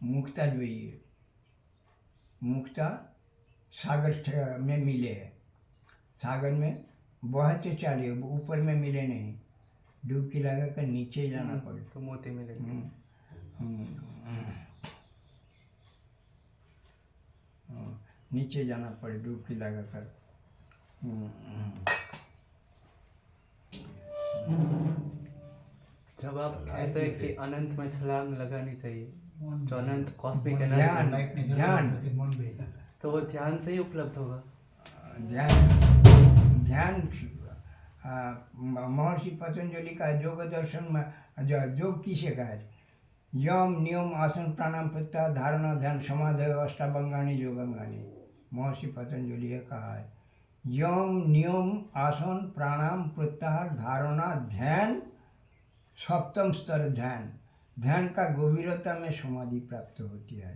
मुक्ता જોઈએ मुक्ता सागर में मिले है, सागर में बहुत चले ऊपर में मिले नहीं, डुबकी लगा कर नीचे जाना पड़े तो मोती मिले। नीचे जाना पड़े डुबकी लगा कर। जब आप कहते हैं कि अनंत में छलांग लगानी चाहिए, जो अनंत कॉस्मिक ध्यान एनर्जी, ध्यान तो वो ध्यान से ही उपलब्ध होगा। ध्यान ध्यान महर्षि पतंजलि का योग दर्शन में योग किसे कहा है? यम नियम आसन प्राणायाम प्रत्याहार धारणा ध्यान समाधि अष्टावंगानी योगांगानी, महर्षि पतंजलि ने कहा है यम नियम आसन प्राणायाम प्रत्याहार धारणा ध्यान, सप्तम स्तर ध्यान, ध्यान का गंभीरता में समाधि प्राप्त होती है।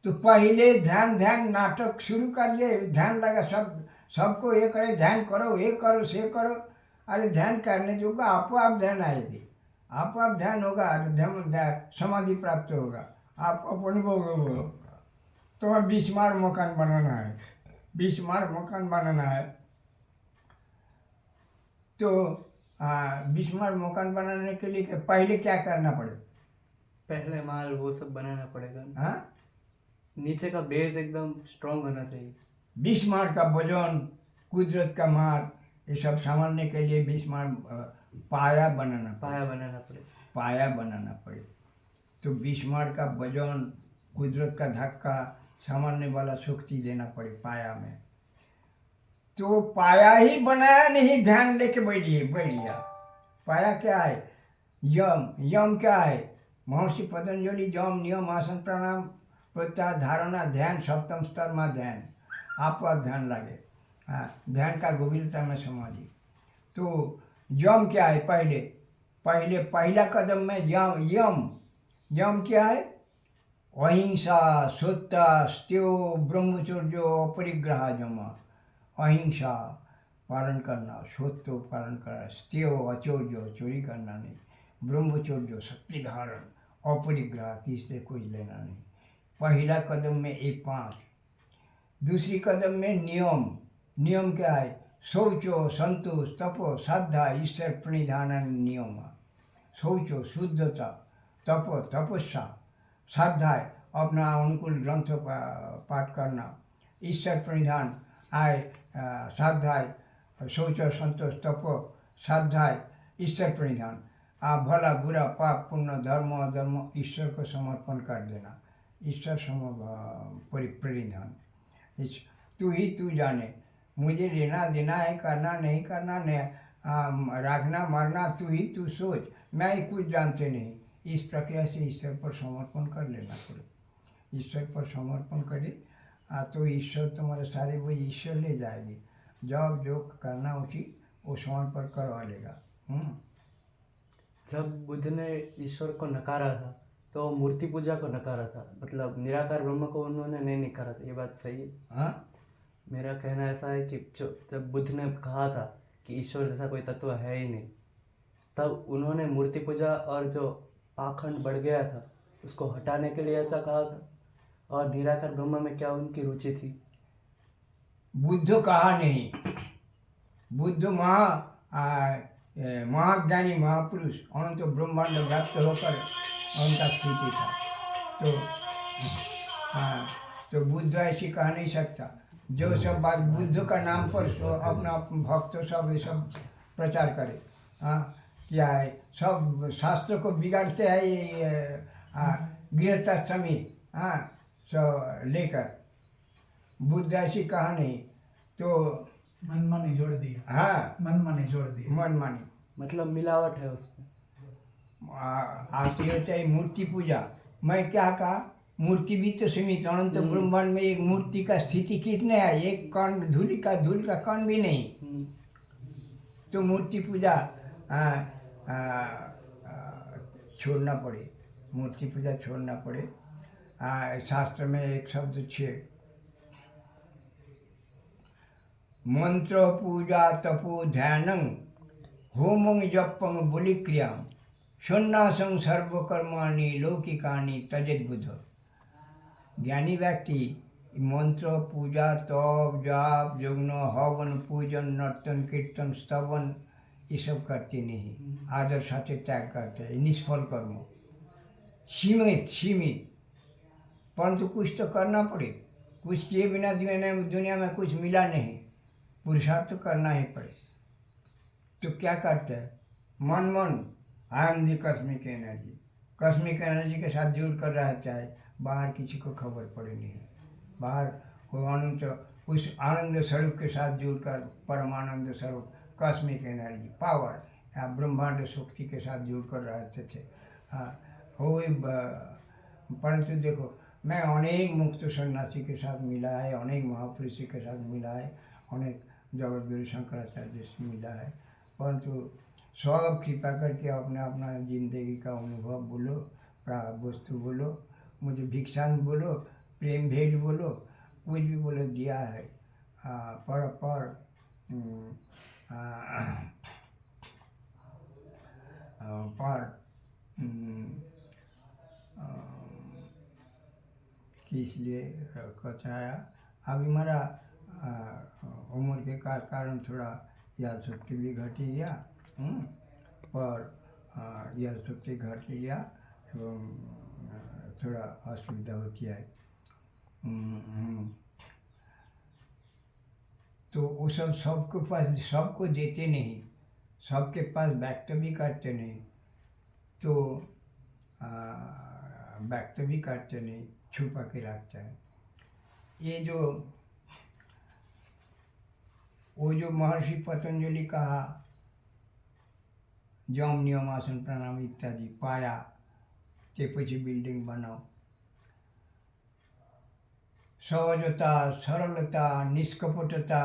तो पहले ध्यान ध्यान नाटक शुरू कर दे, ध्यान लगा सबको ये करे, ध्यान करो, ये करो से करो। अरे ध्यान करने जोगा आप ध्यान आएगी, आप ध्यान होगा, ध्यान समाधि प्राप्त होगा। आप अपने बोलो तो 20 मार मकान बनाना है, 20 मार मकान बनाना है, तो 20 मार मकान बनाने के लिए पहले क्या करना पड़े? पहले माल वो सब बनाना पड़ेगा। हाँ, नीचे का बेस एकदम स्ट्रांग होना चाहिए। 20 मार का वजन, कुदरत का मार, ये सब संभालने के लिए 20 मार पाया बनाना पड़े। तो 20 मार का वजन, कुदरत का धक्का, संभालने वाला शक्ति देना पड़े पाया में। तो पाया ही बनाया नहीं, ध्यान लेके बैठ गया। पाया क्या है? यम। यम क्या है? महर्षि पतंजलि यम नियम आसन प्राणायाम प्रत्याहार धारणा ध्यान, सप्तम स्तर में ध्यान, आप ध्यान लगे। हाँ, ध्यान का गंभीरता में समाधि। तो यम क्या है? पहला कदम में यम क्या है? अहिंसा सत्य स्त्यो ब्रह्मचर्य अपरिग्रह जमा। अहिंसा पालन करना, सत्य पालन करना, स्त्यो अचौर्य चोरी करना नहीं, ब्रह्मचर्य शक्ति धारण, अपरिग्रह किससे कोई लेना नहीं। पहला कदम में ये 5। दूसरी कदम में नियम क्या है? शौचो संतोष तपो श्रद्धा ईश्वर प्रणिधान नियम। शौचो शुद्धता, तपो तपस्या, श्रद्धा अपना अनुकूल ग्रंथ पाठ करना, ईश्वर प्रणिधान आय श्रद्धा, शौच संतोष तपो श्रद्धा ईश्वर प्रणिधान, भला बुरा पाप पुण्य धर्म अधर्म ईश्वर को समर्पण कर देना, ईश्वर परिधान। तू जाने, मुझे लेना देना है, करना नहीं करना रखना मरना तू सोच, मैं कुछ जानते नहीं। इस प्रक्रिया से ईश्वर पर समर्पण कर लेना पड़े। ईश्वर पर समर्पण करे तो ईश्वर तुम्हारे सारे वो ईश्वर ले जाएगी। जब जो करना उचित वो समर्पण करवा लेगा। जब बुद्ध ने ईश्वर को नकारा था तो मूर्ति पूजा को नकारा था, मतलब निराकार ब्रह्म को उन्होंने नहीं नकारा था, ये बात सही है? हाँ, मेरा कहना ऐसा है कि जब बुद्ध ने कहा था कि ईश्वर जैसा कोई तत्व है ही नहीं, तब उन्होंने मूर्ति पूजा और जो पाखंड बढ़ गया था उसको हटाने के लिए ऐसा कहा था। और निराकार ब्रह्म में क्या उनकी रुचि थी? बुद्ध कहा नहीं। बुद्ध महाज्ञानी महापुरुष अनंत ब्रह्मांड व्याप्त होकर उनका स्थिति था। तो बुद्ध ऐसी कह नहीं सकता। जो सब बात बुद्ध का नाम पर अपना भक्त सब प्रचार करे, क्या है, सब शास्त्र को बिगाड़ते हैं ये गृहस्थाश्रमी लेकर। बुद्ध ऐसी कहा नहीं। तो मनमानी जोड़ दिया। हाँ, मनमानी मतलब मिलावट है उसमें। आज होता है मूर्ति पूजा। मैं क्या कहा, मूर्ति भी तो सीमित, अनंत ब्रह्मांड में एक मूर्ति का स्थिति कितने है? एक कण धूल का कण भी नहीं। तो मूर्ति पूजा छोड़ना पड़े, मूर्ति पूजा छोड़ना पड़े। शास्त्र में एक शब्द छे, मंत्र पूजा तपो ध्यानं होमं जपं बलिक्रियां सन्यासं सर्वकर्माणि लौकिकानि त्यजेत बुध। ज्ञानी व्यक्ति मंत्र पूजा तप जाप यज्ञ हवन पूजन नर्तन कीर्तन स्तवन ये सब करते नहीं, आदर साथे त्याग करते हैं, निष्फल कर्म सीमित सीमित। परंतु कुछ तो करना पड़े, कुछ किए बिना दुनिया में कुछ मिला नहीं, पुरुषार्थ तो करना ही पड़े। तो क्या करते हैं, मन मन I am the cosmic energy, cosmic energy के साथ जुड़ कर रहता है, बाहर किसी को खबर पड़े नहीं, बाहर वो अनंत उस आनंद स्वरूप के साथ जुड़कर परमानंद स्वरूप कस्मिक एनर्जी पावर या ब्रह्मांड शक्ति के साथ जुड़कर रहते थे। वो परंतु देखो मैं अनेक मुक्त सन्यासी के साथ मिला है, अनेक महापुरुषों के साथ मिला है, अनेक जगत गुरु शंकराचार्य से मिला है, परंतु सब कृपा करके अपने अपना जिंदगी का अनुभव बोलो, वस्तु बोलो, मुझे भिक्षान बोलो, प्रेम भेंट बोलो, कुछ भी बोलो दिया है। पर इसलिए कहता है अभी मेरा उम्र के कारण थोड़ा याद शक्ति भी घट गया, पर याद शक्ति घट गया एवं थोड़ा असुविधा होती है। तो वो सब सबके पास सबको देते नहीं, सबके पास व्यक्त भी करते नहीं, तो व्यक्त भी करते नहीं, छुपा के रखते हैं। ये जो वो जो महर्षि पतंजलि कहा जम नियम आसन प्राणायाम इत्यादि पाया ते पछी बिल्डिंग बनाओ, सहजता सरलता निष्कपटता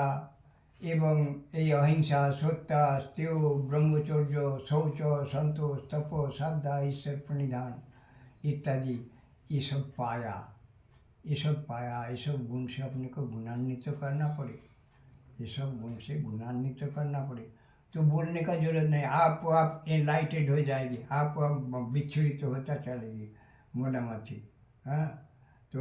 एवं ये अहिंसा सत्ता स्तेय ब्रह्मचर्य शौच संतोष तप श्रद्धा ईश्वर प्रणिधान इत्यादि ये सब पाया, ये सब गुण से अपने को गुणान्वित करना पड़े, ये सब गुण से गुणान्वित करना पड़े। तो बोलने का जरूरत नहीं, आप एनलाइटेड हो जाएगी, आप विच्छुरित होता चलेगी मोडामाथी। हाँ, तो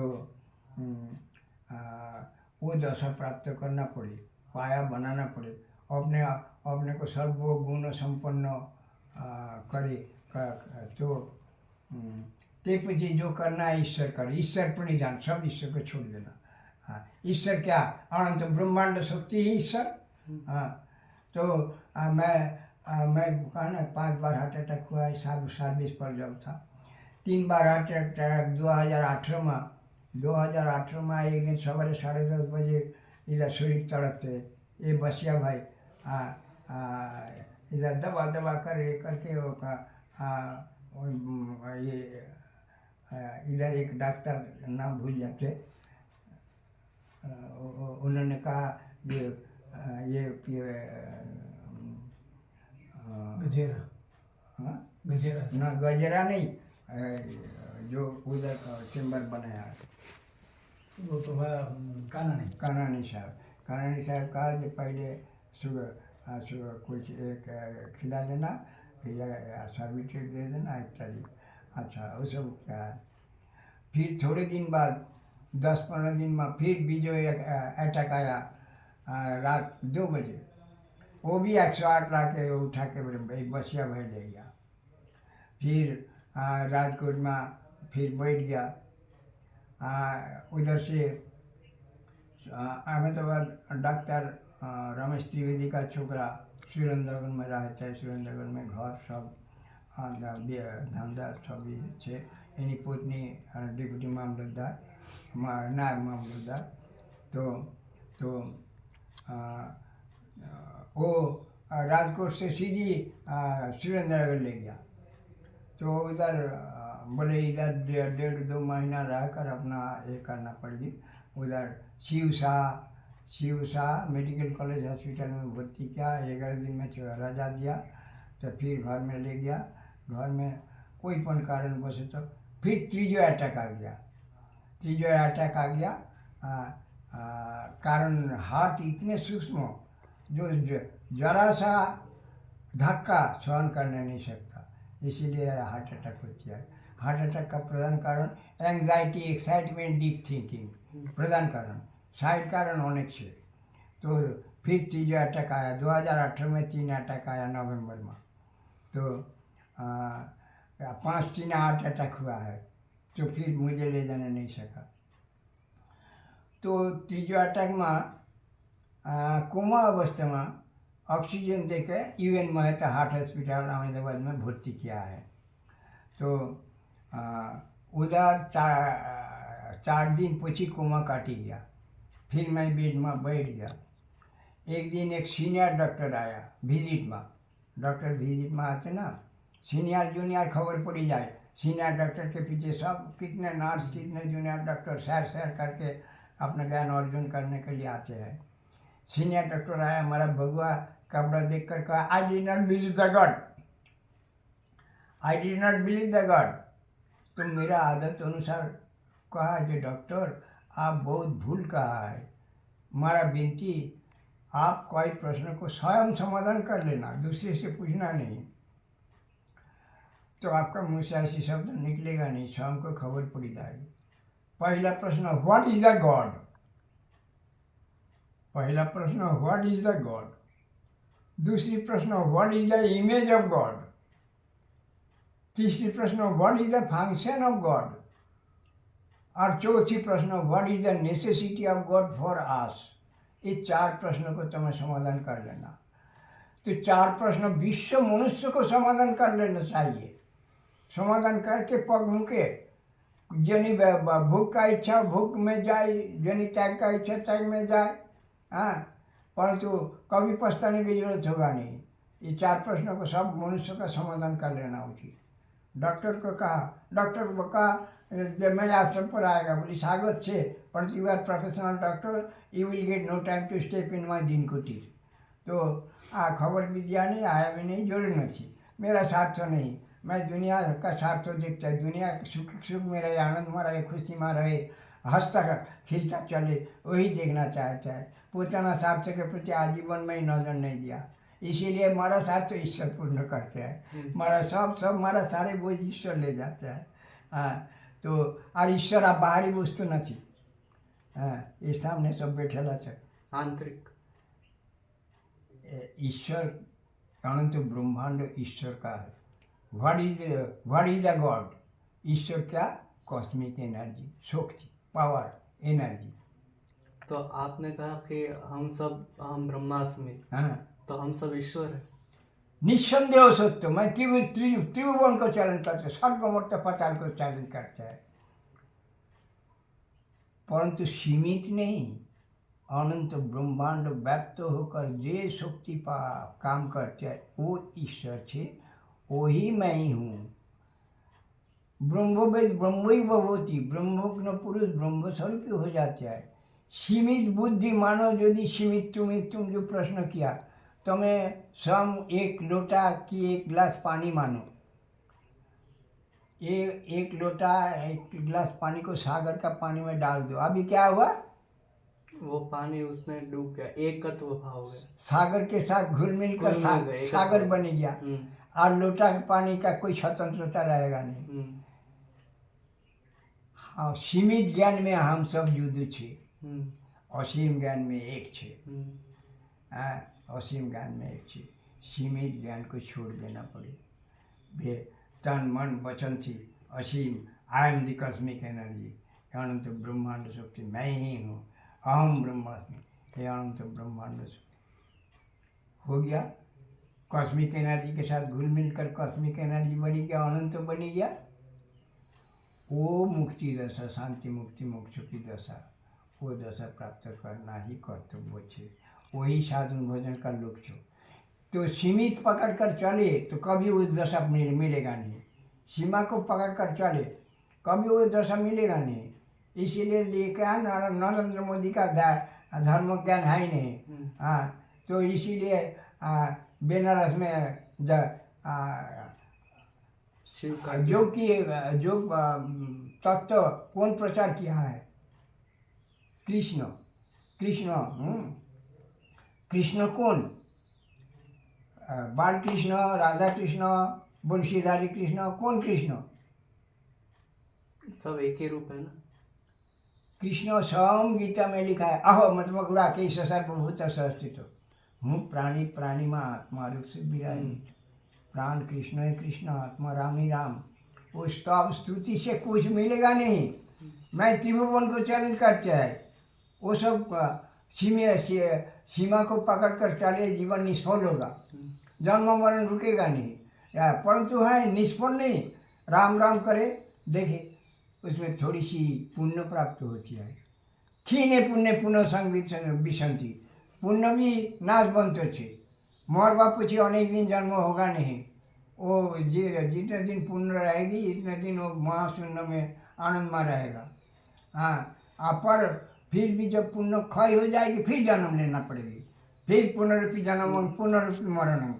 वो दशा प्राप्त करना पड़े, पाया बनाना पड़े, अपने को सर्वगुण संपन्न करे। तो ते पछी जो करना है ईश्वर करे, ईश्वर प्रणिधान, सब ईश्वर को छोड़ देना। हाँ, ईश्वर क्या अनंत ब्रह्मांड शक्ति ही ईश्वर। हाँ, तो मैं कहा ना 5 बार हार्ट अटैक हुआ है, सर्विस पर जब था 3 बार हार्ट अटैक 2018 में एक दिन सवेरे 10:30 बजे इधर शरीर तड़पते ये बसिया भाई इधर दबा कर ये करके ये इधर एक डॉक्टर नाम भूल जाते, उन्होंने कहा ये गजेरा, हाँ गजेरा ना गजरा नहीं, जो उधर चेम्बर बनाया वो तो है कानानी साहब कहा कि पहले सुगर कुछ एक खिला देना, फिर सर्विटेट दे देना इत्यादि। अच्छा वो सब क्या है। फिर थोड़े दिन बाद 10-15 दिन में फिर बीजो एक अटैक आया रात 2 बजे, वो भी 108 ला के उठा के बसिया भाई ले गया। फिर राजकोट में फिर बैठ गया, उधर से अहमदाबाद डॉक्टर रमेश त्रिवेदी का छोकरा सुरेंद्रगढ़ में रहता है, सुरेंद्रगढ़ में घर सब धंधा सब छे, एनी पत्नी डिप्टी मामलतदार नायब मामलतदार। तो वो राजकोट से सीधी सुरेंद्रगढ़ ले गया। तो उधर बोले इधर 1.5-2 महीना रहकर अपना ये करना पड़ेगी। उधर शिवशाह मेडिकल कॉलेज हॉस्पिटल में भर्ती किया, 11 दिन में रजा दिया। तो फिर घर में ले गया, घर में कोई पण कारण बसे तो फिर तीजो अटैक आ गया। कारण हार्ट इतने सूक्ष्म जो जरा सा धक्का सहन करने नहीं सकता, इसीलिए हार्ट अटैक होती है। हार्ट अटैक का प्रधान कारण एंग्जाइटी, एक्साइटमेंट, डीप थिंकिंग प्रधान कारण। साइड कारण अनेक से। तो फिर तीसरा अटैक आया 2018 में, 3 अटैक आया नवंबर में। तो 5 हार्ट अटैक हुआ है, तो फिर मुझे ले जाने नहीं सका। तो तीसरा अटैक में कोमा अवस्था में ऑक्सीजन देके UN महता हार्ट हॉस्पिटल अहमदाबाद में भर्ती किया है। तो उधर 4 दिन पची कोमा काटी गया। फिर मैं बेड में बैठ गया। एक दिन एक सीनियर डॉक्टर आया विजिट में। डॉक्टर विजिट में आते ना, सीनियर जूनियर खबर पड़ी जाए। सीनियर डॉक्टर के पीछे सब कितने नर्स, कितने जूनियर डॉक्टर सैर सैर करके अपना ज्ञान अर्जन करने के लिए आते हैं। सीनियर डॉक्टर आया, हमारा भगवा कपड़ा देख कर कहा, I did not believe the God, I did not believe the God. तो मेरा आदत अनुसार कहा कि डॉक्टर आप बहुत भूल कहा है, हमारा विनती आप कोई प्रश्न को स्वयं समाधान कर लेना, दूसरे से पूछना नहीं। तो आपका मुँह से ऐसी शब्द निकलेगा नहीं, स्वयं को खबर पड़ी जाएगी। पहला प्रश्न, व्हाट इज द गॉड? पहला प्रश्न, व्हाट इज द गॉड? दूसरी प्रश्न, what is the image of God? तीसरी प्रश्न, what is the function of God? और चौथी प्रश्न, what is the necessity of God for us? ये 4 प्रश्नों को तुम्हें समाधान कर लेना। तो 4 प्रश्न विश्व मनुष्य को समाधान कर लेना चाहिए। समाधान करके पग मुके, जनी भूख का इच्छा भूख में जाए, जनी त्याग का इच्छा त्याग में जाए। हाँ, परंतु कभी पछताने की जरूरत होगा नहीं। ये 4 प्रश्नों को सब मनुष्य का समाधान कर लेना उचित। डॉक्टर को कहा जब मैं आश्रम पर आएगा, बोली स्वागत है, परंतु you are professional doctor, you will get no time to step in my दिन कुटीर। तो खबर भी दिया नहीं, आया भी नहीं, जरूर नहीं। मेरा स्वार्थ नहीं, मैं दुनिया का स्वार्थ देखता है। दुनिया सुख में रहे, आनंद में रहे, खुशी में रहे, हंसता खिलता चले, वही देखना चाहता है। पोताना स्वार्थ के प्रति आजीवन में ही नजर नहीं दिया। इसीलिए हमारा स्वार्थ ईश्वर पूर्ण करते हैं। हमारा सब हमारा सारे बोझ ईश्वर ले जाते हैं। हाँ, तो और ईश्वर आप बाहरी वस्तु नहीं। हाँ, ये सामने सब बैठेला है। आंतरिक ईश्वर अनंत ब्रह्मांड ईश्वर का है। What is the God? ईश्वर क्या? कॉस्मिक एनर्जी, शक्ति, पावर, एनर्जी। तो आपने कहा कि हम ब्रह्मास्मि, हाँ, तो हम सब ईश्वर है। निस्संदेह सत्य। मैं त्रिभुवन को चैलेंज करते, स्वर्ग मर्त्य पाताल को चैलेंज करते हैं, परंतु सीमित नहीं। अनंत ब्रह्मांड व्याप्त होकर जे शक्ति काम करते हैं वो ईश्वर छे, वही मैं ही हूँ। ब्रह्मवेद ब्रह्मई भवती, ब्रह्मज्ञ पुरुष ब्रह्मस्वरूपी हो जाते हैं। सीमित बुद्धि मानो, यदि सीमित तुम जो प्रश्न किया, तुम्हें स्वयं 1 लोटा की 1 गिलास पानी मानो। एक लोटा 1 गिलास पानी को सागर का पानी में डाल दो, अभी क्या हुआ? वो पानी उसमें डूब गया, एक तत्व भाव हो गया, सागर के साथ घुल मिल कर सागर बन गया। और लोटा के पानी का कोई स्वतंत्रता रहेगा नहीं। हाँ, सीमित ज्ञान में हम सब युद्ध छे, असीम ज्ञान में एक छे। असीम ज्ञान में एक छे। सीमित ज्ञान को छोड़ देना पड़े। तन मन वचन थी असीम। I am the cosmic energy, अनंत ब्रह्मांड शक्ति मैं ही हूँ। अहम ब्रह्मास्मि, हे अनंत ब्रह्मांड शक्ति। हो गया, कॉस्मिक एनर्जी के साथ घुल मिल कर कॉस्मिक एनर्जी बनी गया, अनंत बनी गया। वो मुक्ति दशा, शांति मुक्ति मोक्ष की दशा, वो दशा प्राप्त करना ही कर्तव्य छे। वही साधन भोजन का लक्ष्य। तो सीमित पकड़ कर चले तो कभी उस दशा मिलेगा नहीं। सीमा को पकड़ कर चले कभी वो दशा मिलेगा नहीं। इसीलिए लेकर नरेंद्र मोदी का धर्म ज्ञान है ही नहीं। हाँ, तो इसीलिए बेनारस में जो तत्व कौन प्रचार किया है? कृष्ण। कृष्ण कौन? बाल कृष्ण, राधा कृष्ण, बंशीधारी कृष्ण, कौन कृष्ण? सब एक ही रूप है ना। कृष्ण स्वयं गीता में लिखा है, अहो मत्मगुड़ा के सर्वभूत स्थित हूँ प्राणी प्राणी में आत्मा रूप से विराजित। प्राण कृष्ण है कृष्ण, आत्मा राम ही राम। उस स्तव स्तुति से कुछ मिलेगा नहीं। मैं त्रिभुवन को चैलेंज करते हैं, वो सब सीमा को पकड़ कर चले, जीवन निष्फल होगा, जन्म मरण रुकेगा नहीं। परंतु है निष्फल नहीं, राम राम करे, देखे उसमें थोड़ी सी पुण्य प्राप्त होती है। क्षीणे पुण्य पुनः संग विसंति, पुण्य भी नाश बनते थे। मोर बापू जी अनेक दिन जन्म होगा नहीं, वो जितने दिन पुण्य रहेगी इतने दिन वो महाशून्य में आनंद में रहेगा। हाँ, पर फिर भी जब पुण्य क्षय हो जाएगी फिर जन्म लेना पड़ेगी, फिर पुनरुपि जन्म पुनरुपि मरण।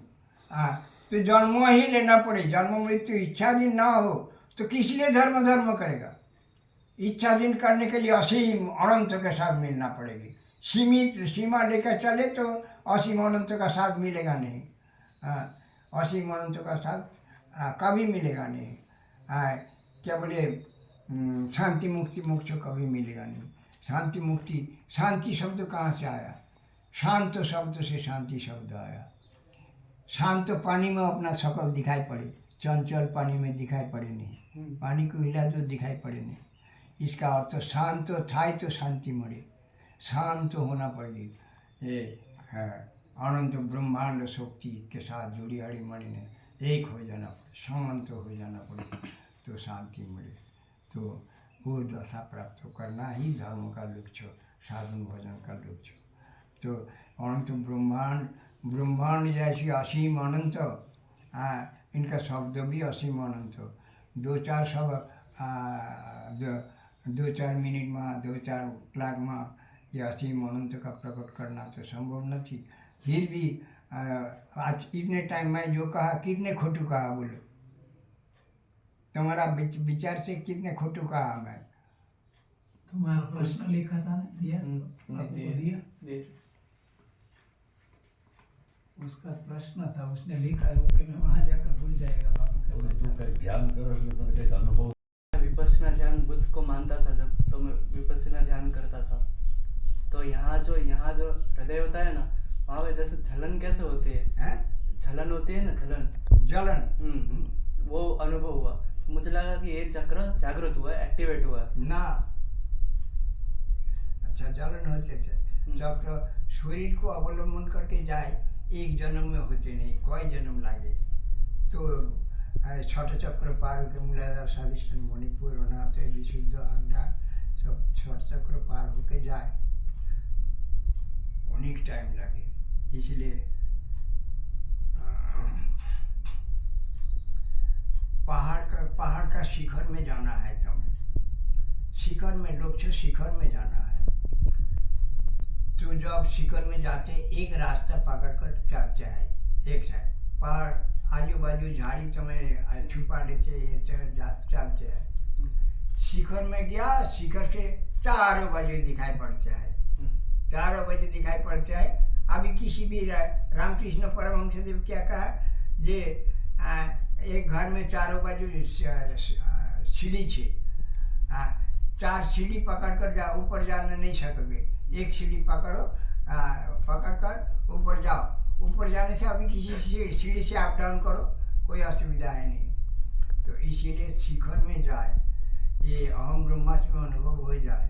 तो जन्म ही लेना पड़े। जन्म मृत्यु इच्छाधीन ना हो तो किस लिए धर्म करेगा? इच्छाधीन करने के लिए असीम अनंत के साथ मिलना पड़ेगी। सीमित सीमा लेकर चले तो असीम अनंत का साथ मिलेगा नहीं। असीम अनंत का साथ कभी मिलेगा नहीं। क्या बोले, शांति मुक्ति मोक्ष कभी मिलेगा नहीं। शांति मुक्ति, शांति शब्द कहाँ से आया? शांत शब्द से शांति शब्द आया। शांत पानी में अपना शकल दिखाई पड़े, चंचल पानी में दिखाई पड़े नहीं, पानी को हिला तो दिखाई पड़े नहीं। इसका अर्थ शांत था तो शांति मरे, शांत होना पड़ेगी। ये अनंत ब्रह्मांड शक्ति के साथ जुड़ी हरी मणि ने एक हो जाना पड़े, शांत हो जाना पड़े तो शांति मिले। तो वो दशा प्राप्त करना ही धर्म का लक्ष्य, साधन भजन का लक्ष्य। तो अनंत ब्रह्मांड जैसी असीम अनंत, इनका शब्द भी असीम अनंत। दो चार मिनट में, 2-4 लाख में ये असीम अनंत का प्रकट करना तो संभव नहीं। फिर भी आज इतने टाइम में जो कहा, कितने खोटू कहा बोलो? तुम्हारा विचार से कितने खोटू कहा मैं? तुम्हारा प्रश्न लिखा था ना, दिया आपको दिया। उसका प्रश्न था, उसने लिखा है वो कि मैं वहाँ जाकर भूल जाएगा बापू के पास। ध्यान करो तो तेरे अनुभव। विपश्यना ध्यान बुद्ध को मानता था जब, तो मैं विपश्यना ध्यान करता था। तो यहाँ जो हृदय होता है ना, वहाँ पे जैसे जलन कैसे होती है? जलन होती है ना, जलन। वो अनुभव हुआ। मुझे लगा कि ये चक्र जागृत हुआ है, एक्टिवेट हुआ है ना। अच्छा, जलन होते थे। चक्र शरीर को अवलंबन करके जाए, एक जन्म में होते नहीं, कोई जन्म लागे। तो छठ चक्र पार होकर मूलाधार स्वादिष्ठान मणिपुर होना तो विशुद्ध अग्नि सब छठ चक्र पार होके जाए, अनेक टाइम लगे। इसलिए पहाड़ का शिखर में जाना है तुम्हें, शिखर में, लक्ष्य शिखर में जाना है। तो जब शिखर में जाते एक रास्ता पकड़ कर चलते हैं, एक साइड पहाड़ आजू बाजू झाड़ी तुम्हें छुपा लेते, चलते हैं। शिखर में गया, शिखर से 4 बजे दिखाई पड़ता है, 4 बजे दिखाई पड़ता है। अभी किसी भी रामकृष्ण परमहंस देव क्या कहा, जे एक घर में 4 बाजू सीढ़ी छे, 4 सीढ़ी पकड़ कर जा, ऊपर जाना नहीं सकोगे। एक सीढ़ी पकड़ो, पकड़ कर ऊपर जाओ। ऊपर जाने से अभी किसी सीढ़ी से अप डाउन करो, कोई असुविधा है नहीं। तो इसीलिए शिखर में जाए, ये अहम ब्रह्मास्मि में अनुभव हो जाए,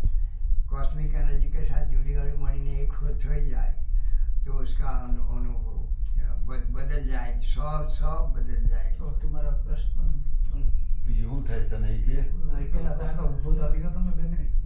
कॉस्मिक एनर्जी के साथ जुड़ी हुई मणि ने एक हो जाए, तो उसका अनुभव बदल जाएगी, सब बदल जाएगी। तो तुम्हारा प्रश्न यूं था ऐसा नहीं किया। बता देगा तुम्हें 2 मिनट।